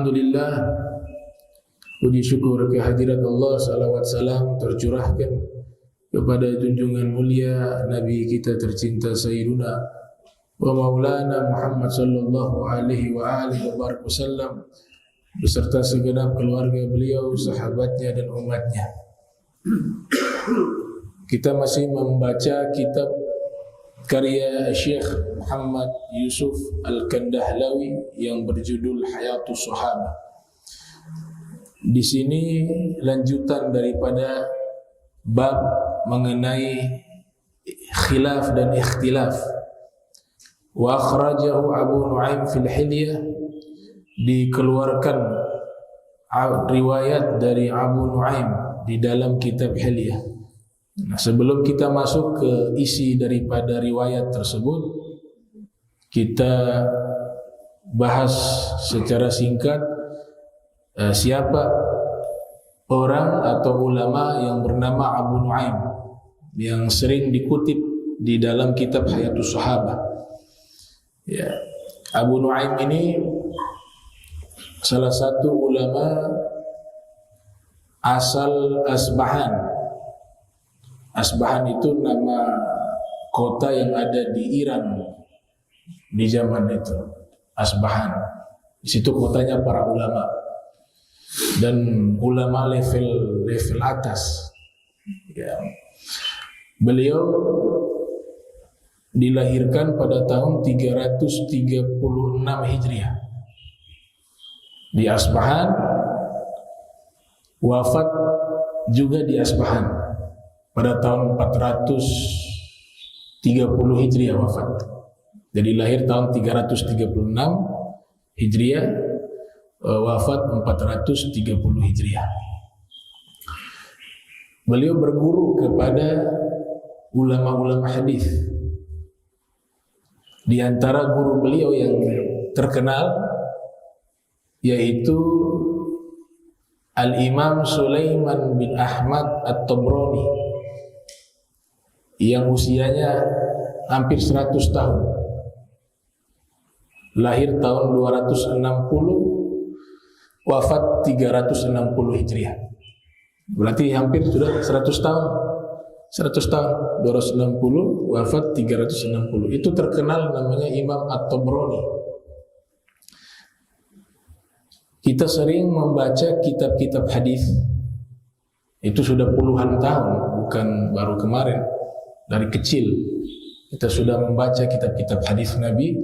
Alhamdulillah, puji syukur kehadirat Allah, salawat salam tercurahkan kepada junjungan mulia Nabi kita tercinta Sayyiduna wa Maulana Muhammad sallallahu alaihi wa alihi wa wasallam beserta segenap keluarga beliau, sahabatnya dan umatnya. Kita masih membaca kitab karya Syekh Muhammad Yusuf Al-Kandahlawi yang berjudul Hayatus Sahabah. Di sini lanjutan daripada bab mengenai khilaf dan ikhtilaf. Wa akhrajahu Abu Nu'aim fil Hilyah, dikeluarkan riwayat dari Abu Nu'aim di dalam kitab Hilyah. Nah, sebelum kita masuk ke isi daripada riwayat tersebut, kita bahas secara singkat siapa orang atau ulama yang bernama Abu Nu'aim yang sering dikutip di dalam kitab Hayatus Sahabah. Ya, Abu Nu'aim ini salah satu ulama asal Asbahan. Asbahan itu nama kota yang ada di Iran di zaman itu. Asbahan. Di situ kotanya para ulama dan ulama level atas. Ya. Beliau dilahirkan pada tahun 336 Hijriah di Asbahan, wafat juga di Asbahan pada tahun 430 Hijriah wafat. Jadi lahir tahun 336 Hijriah, wafat 430 Hijriah. Beliau berguru kepada ulama-ulama hadis. Di antara guru beliau yang terkenal yaitu Al-Imam Sulaiman bin Ahmad At-Tabrani yang usianya hampir 100 tahun. Lahir tahun 260, wafat 360 Hijriah. Berarti hampir sudah 100 tahun. 100 tahun, 260, wafat 360. Itu terkenal namanya Imam At-Tabrani. Kita sering membaca kitab-kitab hadis. Itu sudah puluhan tahun, bukan baru kemarin. Dari kecil kita sudah membaca kitab-kitab hadis Nabi,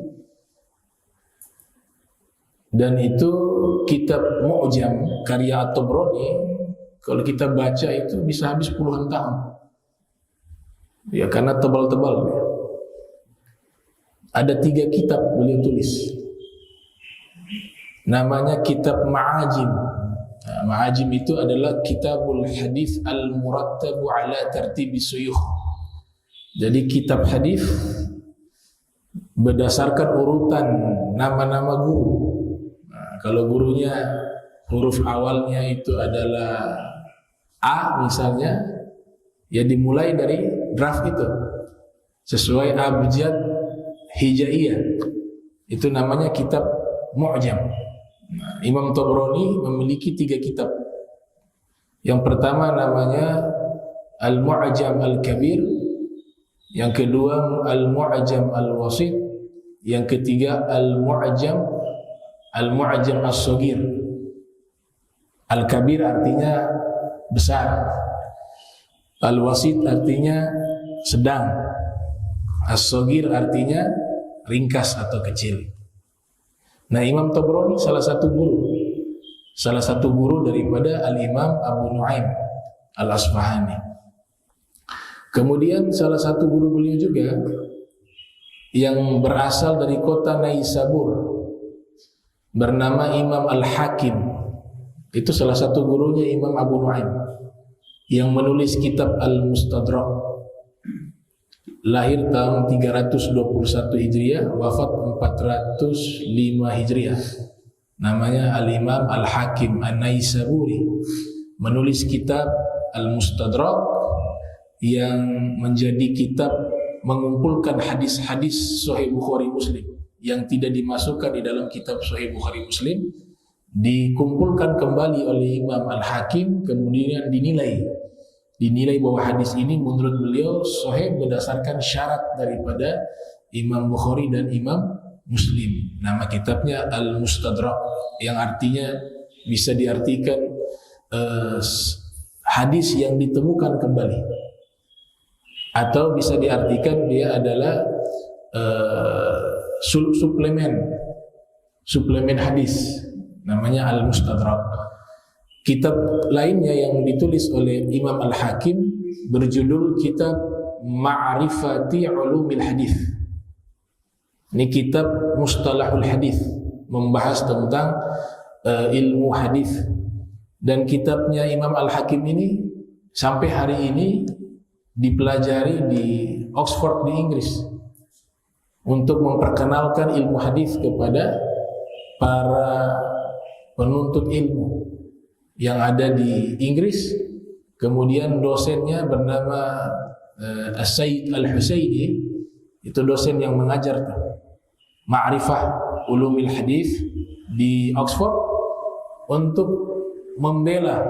dan itu kitab Mu'jam karya At-Tabrani. Kalau kita baca itu bisa habis puluhan tahun. Ya, karena tebal-tebal. Ada 3 kitab beliau tulis. Namanya kitab Ma'ajim. Nah, Ma'ajim itu adalah kitabul hadis al-murattabu ala tartibi suyukh. Jadi kitab hadis berdasarkan urutan nama-nama guru. Nah, kalau gurunya huruf awalnya itu adalah A misalnya, ya dimulai dari draft itu sesuai abjad hijaiyah. Itu namanya kitab Mu'jam. Nah, Imam Tabrani memiliki 3 kitab. Yang pertama namanya Al-Mu'jam Al-Kabir, yang kedua Al-Mu'jam Al-Wasit, yang ketiga Al-Mu'jam As-Saghir. Al-Kabir artinya besar, Al-Wasit artinya sedang, As-Saghir artinya ringkas atau kecil. Nah, Imam Tabrani salah satu guru daripada Al-Imam Abu Nu'aim Al-Asbahani. Kemudian salah satu guru beliau juga yang berasal dari kota Naisabur bernama Imam Al-Hakim. Itu salah satu gurunya Imam Abu Nu'aim yang menulis kitab Al-Mustadrak. Lahir tahun 321 Hijriah, wafat 405 Hijriah. Namanya Al-Imam Al-Hakim An-Naisaburi, menulis kitab Al-Mustadrak yang menjadi kitab mengumpulkan hadis-hadis Sahih Bukhari Muslim yang tidak dimasukkan di dalam kitab Sahih Bukhari Muslim, dikumpulkan kembali oleh Imam Al-Hakim, kemudian dinilai bahwa hadis ini menurut beliau sahih berdasarkan syarat daripada Imam Bukhari dan Imam Muslim. Nama kitabnya Al-Mustadrak, yang artinya bisa diartikan hadis yang ditemukan kembali, atau bisa diartikan dia adalah suplemen hadis, namanya Al-Mustadrak. Kitab lainnya yang ditulis oleh Imam Al-Hakim berjudul Kitab Ma'rifati Ulumil Hadis. Ini kitab mustalahul hadis, membahas tentang ilmu hadis. Dan kitabnya Imam Al-Hakim ini sampai hari ini dipelajari di Oxford di Inggris untuk memperkenalkan ilmu hadis kepada para penuntut ilmu yang ada di Inggris. Kemudian dosennya bernama As-Sayyid Al-Husaini, itu dosen yang mengajar Ma'rifah Ulumil Hadis di Oxford untuk membela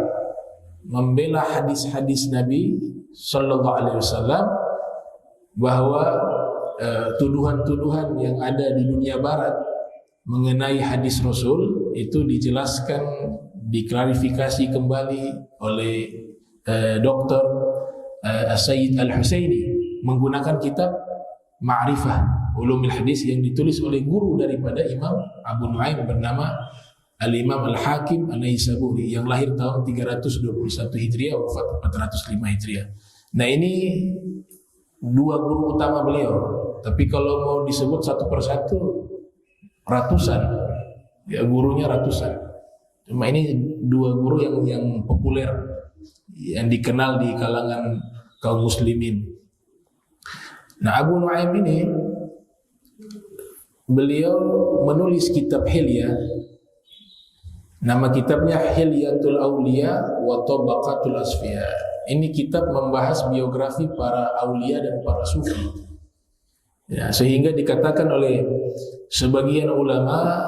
hadis-hadis Nabi Sallallahu Alaihi Wasallam, bahwa tuduhan-tuduhan yang ada di dunia barat mengenai hadis Rasul itu dijelaskan, diklarifikasi kembali oleh Dr. Sayyid Al-Husaini menggunakan kitab Ma'rifah Ulumil Hadis yang ditulis oleh guru daripada Imam Abu Nu'aim bernama Al-Imam Al-Hakim An-Naisaburi, yang lahir tahun 321 Hijriah, wafat 405 Hijriah. Nah, ini dua guru utama beliau. Tapi kalau mau disebut satu persatu, ratusan, ya gurunya ratusan. Cuma ini dua guru yang populer, yang dikenal di kalangan kaum muslimin. Nah, Abu Nu'aim ini beliau menulis kitab Hilya. Nama kitabnya Hilyatul Auliya wa Tabaqatul Asfiya. Ini kitab membahas biografi para aulia dan para sufi. Ya, sehingga dikatakan oleh sebagian ulama,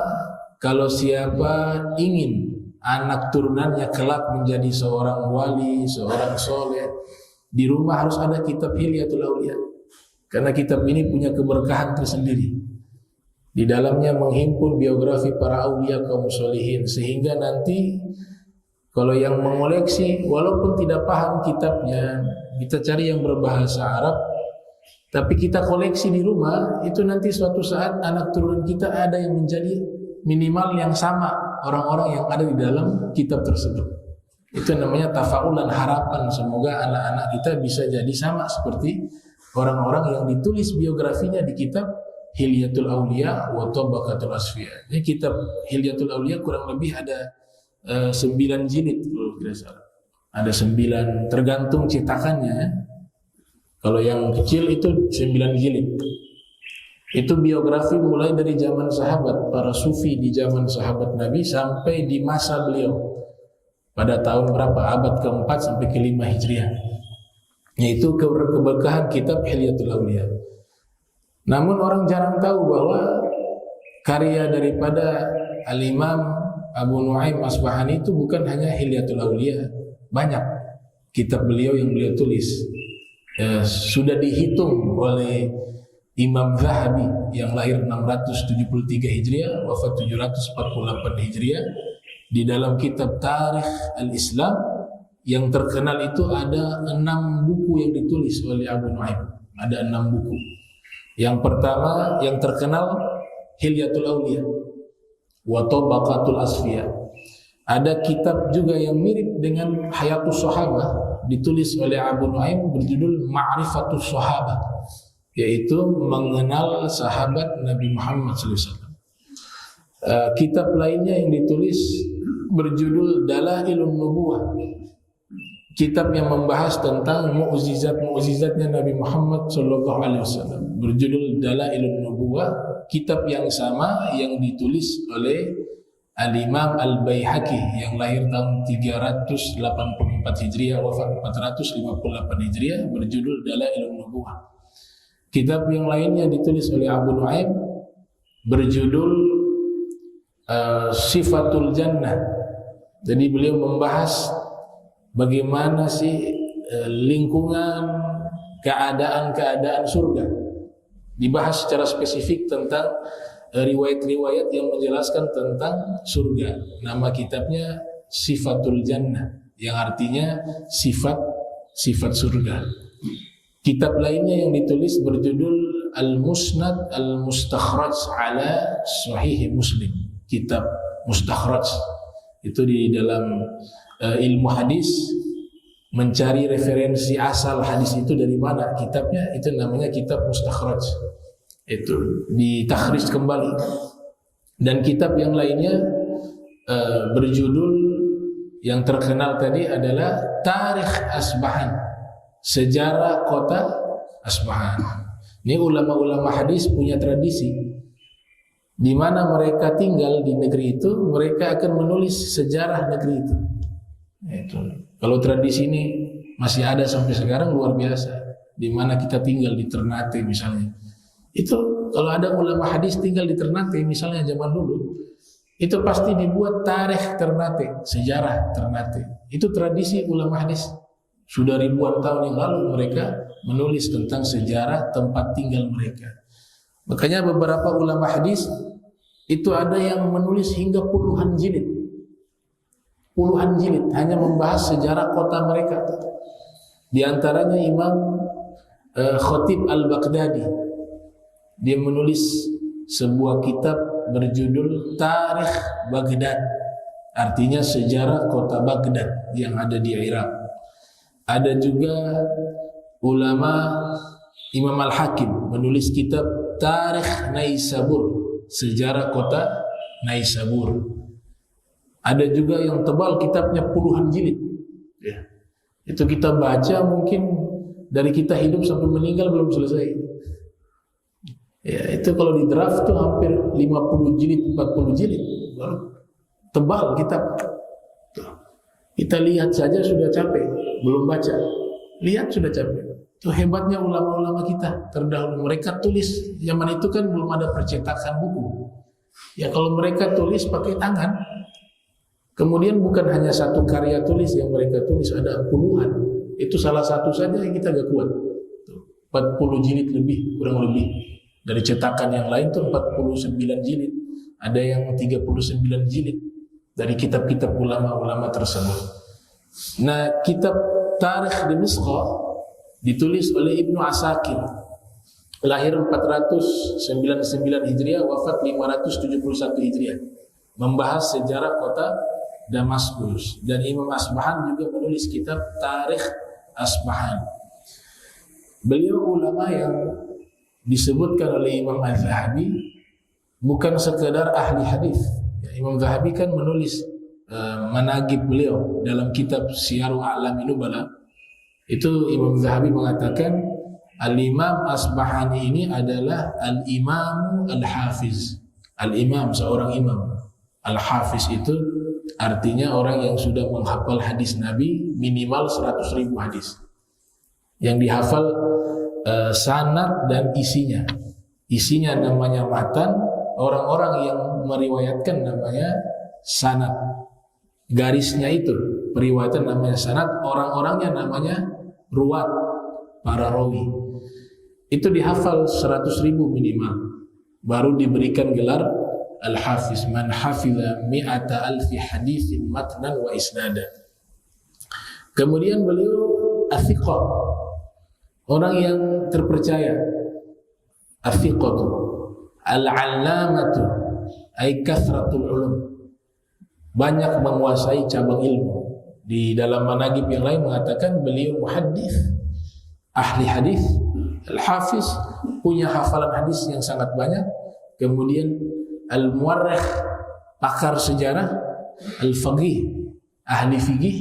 kalau siapa ingin anak turunannya kelak menjadi seorang wali, seorang soleh, di rumah harus ada kitab Hilyatul Auliya. Karena kitab ini punya keberkahan tersendiri. Di dalamnya menghimpun biografi para aulia kaum solihin, sehingga nanti kalau yang mengoleksi, walaupun tidak paham kitabnya, kita cari yang berbahasa Arab, tapi kita koleksi di rumah, itu nanti suatu saat anak turunan kita ada yang menjadi minimal yang sama orang-orang yang ada di dalam kitab tersebut. Itu namanya tafa'ul dan harapan, semoga anak-anak kita bisa jadi sama seperti orang-orang yang ditulis biografinya di kitab Hilyatul Auliya wa Tabaqatul Asfiya. Ini kitab Hilyatul Auliya kurang lebih ada 9 jilid kalau tidak salah. Ada 9, tergantung cetakannya. Kalau yang kecil itu 9 jilid. Itu biografi mulai dari zaman sahabat, para sufi di zaman sahabat Nabi sampai di masa beliau. Pada tahun berapa? Abad ke-4 sampai ke-5 Hijriah. Yaitu keberkahan kitab Hilyatul Auliya. Namun orang jarang tahu bahwa karya daripada Al-Imam Abu Nu'aim Asbahani itu bukan hanya Hilyatul Auliya. Banyak kitab beliau yang beliau tulis. Sudah dihitung oleh Imam Zahabi yang lahir 673 Hijriah, wafat 748 Hijriah. Di dalam kitab Tarikh Al-Islam yang terkenal itu ada 6 buku yang ditulis oleh Abu Nu'aim. Ada 6 buku. Yang pertama yang terkenal Hilyatul Auliya wa Tabaqatul Asfiya. Ada kitab juga yang mirip dengan Hayatus Sahabah ditulis oleh Abu Nu'aim berjudul Ma'rifatus Sahabah, yaitu mengenal sahabat Nabi Muhammad SAW. Kitab lainnya yang ditulis berjudul Dalailun Nubuwah, kitab yang membahas tentang mukjizat-mukjizatnya Nabi Muhammad SAW, berjudul Dalailun Nubuwah. Kitab yang sama yang ditulis oleh Al-Imam Al-Baihaqi yang lahir tahun 384 Hijriah, wafat 458 Hijriah, berjudul Dalailun Nubuwah. Kitab yang lainnya ditulis oleh Abu Nu'aim berjudul sifatul jannah. Jadi beliau membahas bagaimana sih lingkungan keadaan surga. Dibahas secara spesifik tentang riwayat-riwayat yang menjelaskan tentang surga. Nama kitabnya Sifatul Jannah, yang artinya sifat surga. Kitab lainnya yang ditulis berjudul Al-Musnad Al-Mustakhraj ala Sahih Muslim. Kitab Mustakhraj itu di dalam ilmu hadis, mencari referensi asal hadis itu dari mana kitabnya, itu namanya kitab Mustakhraj. Itu ditakhrij kembali. Dan kitab yang lainnya berjudul yang terkenal tadi adalah Tarikh Asbahan, sejarah kota Asbahan. Ini ulama-ulama hadis punya tradisi, di mana mereka tinggal di negeri itu, mereka akan menulis sejarah negeri itu. Kalau tradisi ini masih ada sampai sekarang, luar biasa. Di mana kita tinggal di Ternate misalnya, itu kalau ada ulama hadis tinggal di Ternate misalnya zaman dulu, itu pasti dibuat tarikh Ternate, sejarah Ternate. Itu tradisi ulama hadis. Sudah ribuan tahun yang lalu mereka menulis tentang sejarah tempat tinggal mereka. Makanya beberapa ulama hadis itu ada yang menulis hingga puluhan jilid hanya membahas sejarah kota mereka. Di antaranya Imam Khatib Al-Baghdadi, dia menulis sebuah kitab berjudul Tarikh Baghdad, artinya sejarah kota Baghdad yang ada di Irak. Ada juga ulama Imam Al-Hakim menulis kitab Tarikh Naisabur, sejarah kota Naisabur. Ada juga yang tebal kitabnya puluhan jilid. Ya. Itu kita baca mungkin dari kita hidup sampai meninggal belum selesai. Ya, itu kalau di draft tuh hampir 50 jilid, 40 jilid. Tebal kitab. Kita lihat saja sudah capek, belum baca. Lihat sudah capek. Itu hebatnya ulama-ulama kita terdahulu. Mereka tulis, zaman itu kan belum ada percetakan buku. Ya kalau mereka tulis pakai tangan, kemudian bukan hanya satu karya tulis yang mereka tulis, ada puluhan. Itu salah satu saja yang kita gak kuat. 40 jilid lebih, kurang lebih. Dari cetakan yang lain tuh 49 jilid. Ada yang 39 jilid dari kitab-kitab ulama-ulama tersebut. Nah, kitab Tarikh Dimashq ditulis oleh Ibnu Asakir, lahir 499 Hijriah, wafat 571 Hijriah, membahas sejarah kota Damaskus. Dan Imam Asbahan juga menulis kitab Tarikh Asbahan. Beliau ulama yang disebutkan oleh Imam Az-Zahabi bukan sekedar ahli hadis. Imam Zahabi kan menulis managib beliau dalam kitab Syiaru A'lamin Nubala. Itu Imam Zahabi mengatakan Al-Imam Asbahani ini adalah Al-Imam Al-Hafiz. Al-Imam, seorang imam. Al-Hafiz itu artinya orang yang sudah menghafal hadis Nabi minimal 100.000 hadis. Yang dihafal sanad dan isinya. Isinya namanya matan, orang-orang yang meriwayatkan namanya sanad. Garisnya itu periwayatan namanya sanad, orang-orangnya namanya ruwat, para rawi. Itu dihafal 100.000 minimal, baru diberikan gelar Al-Hafiz. Man hafiza mi'ata alfi hadithin matnan wa isnada. Kemudian beliau athiqah, orang yang terpercaya. Athiqatu al-allamatu ay kathratul ulum, banyak menguasai cabang ilmu. Di dalam managib yang lain mengatakan beliau muhaddits, ahli hadis. Al-Hafiz punya hafalan hadis yang sangat banyak. Kemudian al-muwarrikh, pakar sejarah. Al-faqih, ahli fikih.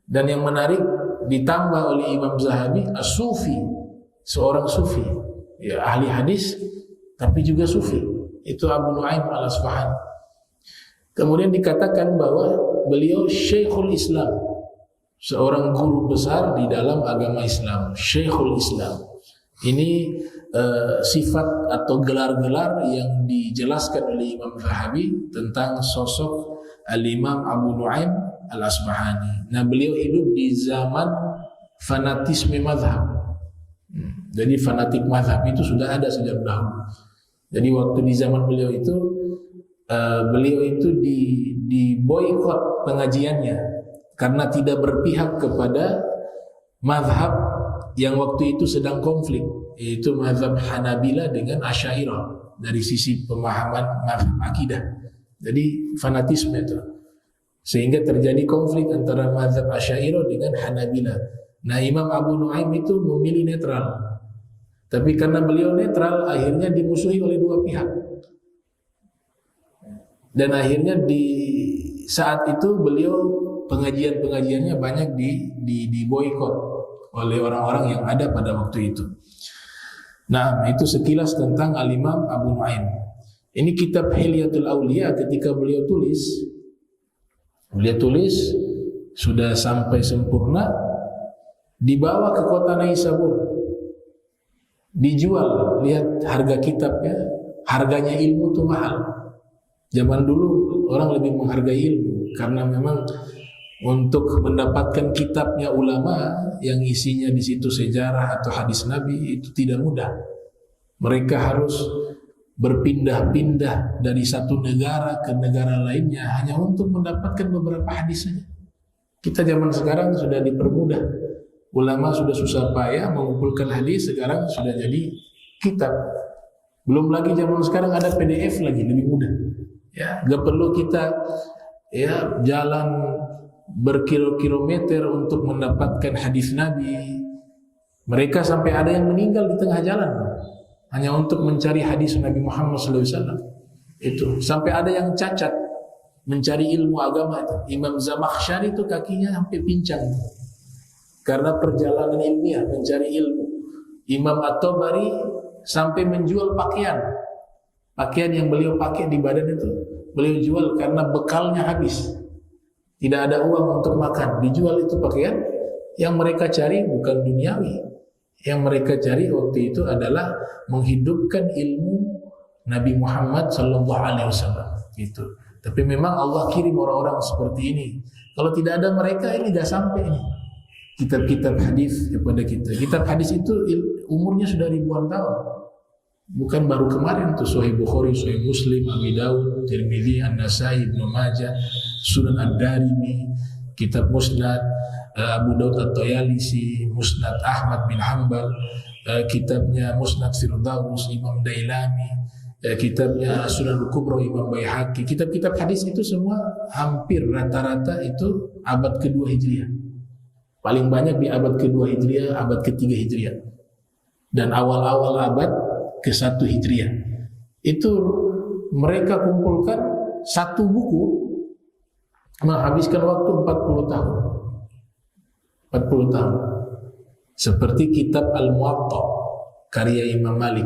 Dan yang menarik ditambah oleh Imam Zahabi as-sufi, seorang sufi, ya, ahli hadis tapi juga sufi. Itu Abu Nu'aim Al-Asfahani. Kemudian dikatakan bahwa beliau Syekhul Islam, seorang guru besar di dalam agama Islam. Syekhul Islam ini sifat atau gelar-gelar yang dijelaskan oleh Imam Zahabi tentang sosok Al-Imam Abu Nu'aim Al-Asbahani. Nah, beliau hidup di zaman fanatisme mazhab. Jadi fanatik mazhab itu sudah ada sejak dahulu. Jadi waktu di zaman beliau itu di boikot pengajiannya karena tidak berpihak kepada mazhab yang waktu itu sedang konflik, yaitu mazhab Hanabila dengan Asy'ariyah dari sisi pemahaman mazhab akidah. Jadi fanatisme itu, sehingga terjadi konflik antara mazhab Asy'ariyah dengan Hanabila. Nah, Imam Abu Nu'aim itu memilih netral, tapi karena beliau netral akhirnya dimusuhi oleh dua pihak. Dan akhirnya di saat itu beliau pengajiannya banyak di boikot oleh orang-orang yang ada pada waktu itu. Nah, itu sekilas tentang Al-Imam Abu Nu'aim. Ini kitab Hilyatul Auliya ketika beliau tulis sudah sampai sempurna, dibawa ke kota Naisabur, dijual. Lihat harga kitabnya, harganya ilmu itu mahal. Zaman dulu orang lebih menghargai ilmu karena memang untuk mendapatkan kitabnya ulama yang isinya di situ sejarah atau hadis Nabi itu tidak mudah. Mereka harus berpindah-pindah dari satu negara ke negara lainnya hanya untuk mendapatkan beberapa hadis saja. Kita zaman sekarang sudah dipermudah. Ulama sudah susah payah mengumpulkan hadis, sekarang sudah jadi kitab. Belum lagi zaman sekarang ada PDF lagi, lebih mudah. Ya, gak perlu kita jalan berkilo-kilometer untuk mendapatkan hadis Nabi. Mereka sampai ada yang meninggal di tengah jalan hanya untuk mencari hadis Nabi Muhammad SAW. Itu sampai ada yang cacat mencari ilmu agama itu. Imam Zamakhsyari itu kakinya sampai pincang karena perjalanan ilmiah mencari ilmu. Imam At-Tabari sampai menjual pakaian yang beliau pakai di badan itu beliau jual karena bekalnya habis, tidak ada uang untuk makan, dijual itu pakaian. Yang mereka cari bukan duniawi, yang mereka cari waktu itu adalah menghidupkan ilmu Nabi Muhammad SAW. Gitu. Tapi memang Allah kirim orang-orang seperti ini. Kalau tidak ada mereka ini gak sampai ini kitab-kitab hadis kepada kita. Kitab hadis itu umurnya sudah ribuan tahun, bukan baru kemarin tuh. Sahih Bukhari, Sahih Muslim, Abi Dawud, Tirmidzi, An-Nasai, Ibnu Majah, Sunan Ad-Darimi, kitab Musnad Abu Daud At-Tayalisi, Musnad Ahmad bin Hanbal, kitabnya Musnad Firdaus Imam Dailami, kitabnya Sunan Al-Kubra Imam Baihaqi. Kitab-kitab hadis itu semua hampir rata-rata itu abad kedua Hijriah. Paling banyak di abad kedua Hijriah, abad ketiga Hijriah, dan awal-awal abad ke-1 Hijriah. Itu mereka kumpulkan satu buku menghabiskan waktu 40 tahun. 40 tahun. Seperti kitab Al-Muwatta karya Imam Malik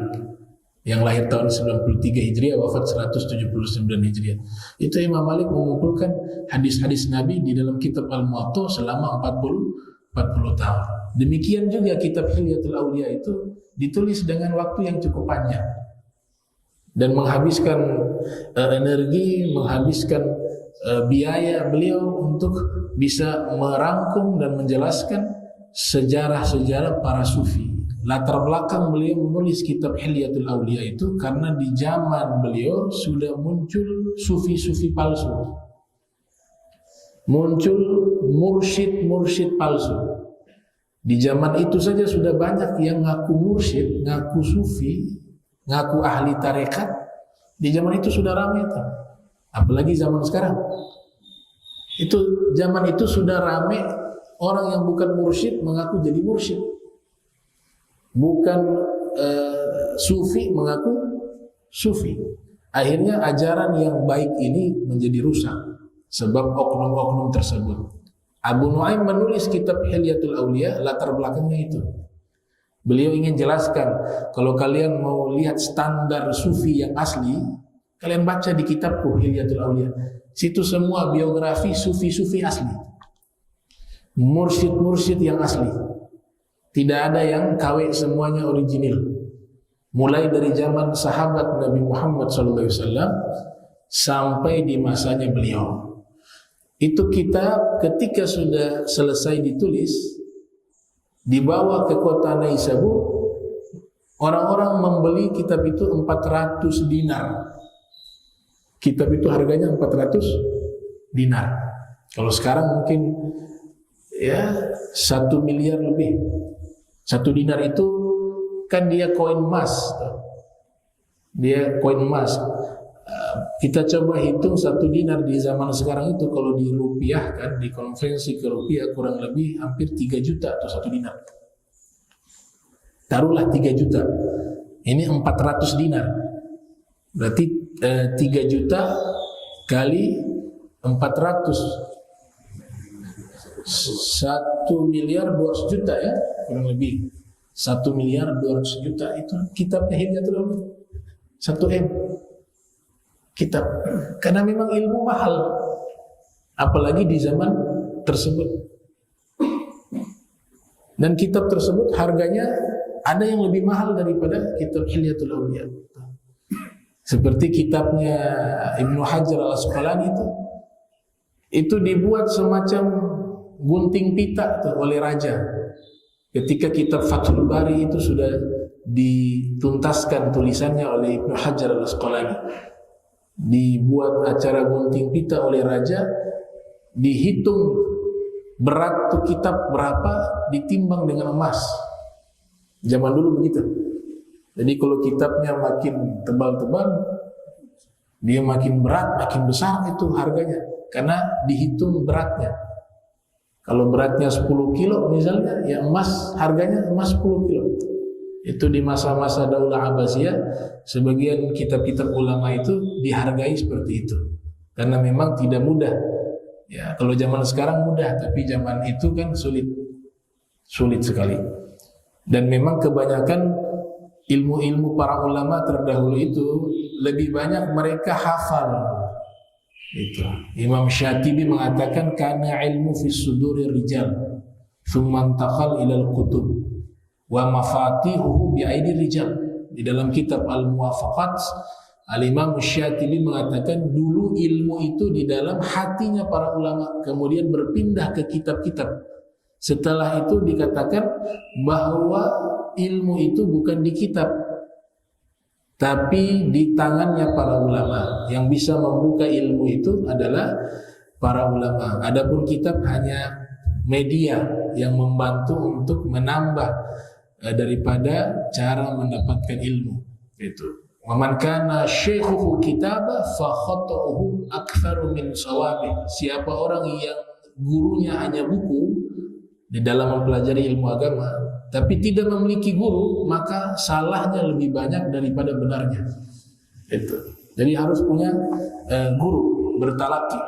yang lahir tahun 93 Hijriah, wafat 179 Hijriah. Itu Imam Malik mengumpulkan hadis-hadis Nabi di dalam kitab Al-Muwatta selama 40 tahun. Demikian juga kitab Hilyatul Auliya itu ditulis dengan waktu yang cukup panjang dan menghabiskan energi, menghabiskan biaya beliau untuk bisa merangkum dan menjelaskan sejarah-sejarah para sufi. Latar belakang beliau menulis kitab Hilyatul Auliya itu karena di zaman beliau sudah muncul sufi-sufi palsu, muncul mursyid palsu. Di zaman itu saja sudah banyak yang ngaku mursyid, ngaku sufi, ngaku ahli tarekat. Di zaman itu sudah ramai itu. Apalagi zaman sekarang. Itu zaman itu sudah ramai orang yang bukan mursyid mengaku jadi mursyid. Bukan sufi mengaku sufi. Akhirnya ajaran yang baik ini menjadi rusak sebab oknum-oknum tersebut. Abu Nu'aim menulis kitab Hilyatul Auliya, latar belakangnya itu. Beliau ingin jelaskan, kalau kalian mau lihat standar sufi yang asli, kalian baca di kitabku Hilyatul Auliya. Situ semua biografi sufi-sufi asli, mursyid-mursyid yang asli. Tidak ada yang KW, semuanya original. mulai dari zaman sahabat Nabi Muhammad SAW sampai di masanya beliau. Itu kitab ketika sudah selesai ditulis, dibawa ke kota Naisabur, orang-orang membeli kitab itu 400 dinar. Kitab itu harganya 400 dinar. Kalau sekarang mungkin ya 1 miliar lebih. 1 dinar itu kan dia koin emas. Dia koin emas. Kita coba hitung 1 dinar di zaman sekarang itu kalau dirupiahkan, dikonversi ke rupiah kurang lebih hampir 3 juta atau 1 dinar. Taruhlah 3 juta. Ini 400 dinar. Berarti 3 juta kali 400 1 miliar 200 juta ya, kurang lebih 1 miliar 200 juta itu kitabnya Hilyatul Auliya. 1 M kitab, karena memang ilmu mahal, apalagi di zaman tersebut. Dan kitab tersebut harganya ada yang lebih mahal daripada kitab Hilyatul Auliya. Seperti kitabnya Ibnu Hajar Al-Asqalani itu dibuat semacam gunting pita oleh raja. Ketika kitab Fathul Bari itu sudah dituntaskan tulisannya oleh Ibnu Hajar Al-Asqalani, dibuat acara gunting pita oleh raja, dihitung berat tuh kitab berapa, ditimbang dengan emas. Zaman dulu begitu. Jadi kalau kitabnya makin tebal-tebal, dia makin berat, makin besar itu harganya, karena dihitung beratnya. Kalau beratnya 10 kilo misalnya, ya emas harganya emas 10 kilo. Itu di masa-masa Daulah Abbasiyah, sebagian kitab-kitab ulama itu dihargai seperti itu, karena memang tidak mudah. Ya, kalau zaman sekarang mudah, tapi zaman itu kan sulit sekali. Dan memang kebanyakan ilmu-ilmu para ulama terdahulu itu lebih banyak mereka hafal. Itu Imam Syatibi mengatakan kana ilmu fi suduri rijal thumma intaqal ila al-kutub wa mafatihuhu bi aidi rijal. Di dalam kitab Al-Muwafaqat, Al-Imam Syatibi mengatakan dulu ilmu itu di dalam hatinya para ulama, kemudian berpindah ke kitab-kitab. Setelah itu dikatakan bahwa ilmu itu bukan di kitab, tapi di tangannya para ulama. Yang bisa membuka ilmu itu adalah para ulama. Adapun kitab hanya media yang membantu untuk menambah daripada cara mendapatkan ilmu. Itu. Wa man kana syaikhuhu kitaba fa khata'uhu aktsaru min shawabi. Siapa orang yang gurunya hanya buku di dalam mempelajari ilmu agama, tapi tidak memiliki guru, maka salahnya lebih banyak daripada benarnya. Itu. Jadi harus punya guru, bertalaki.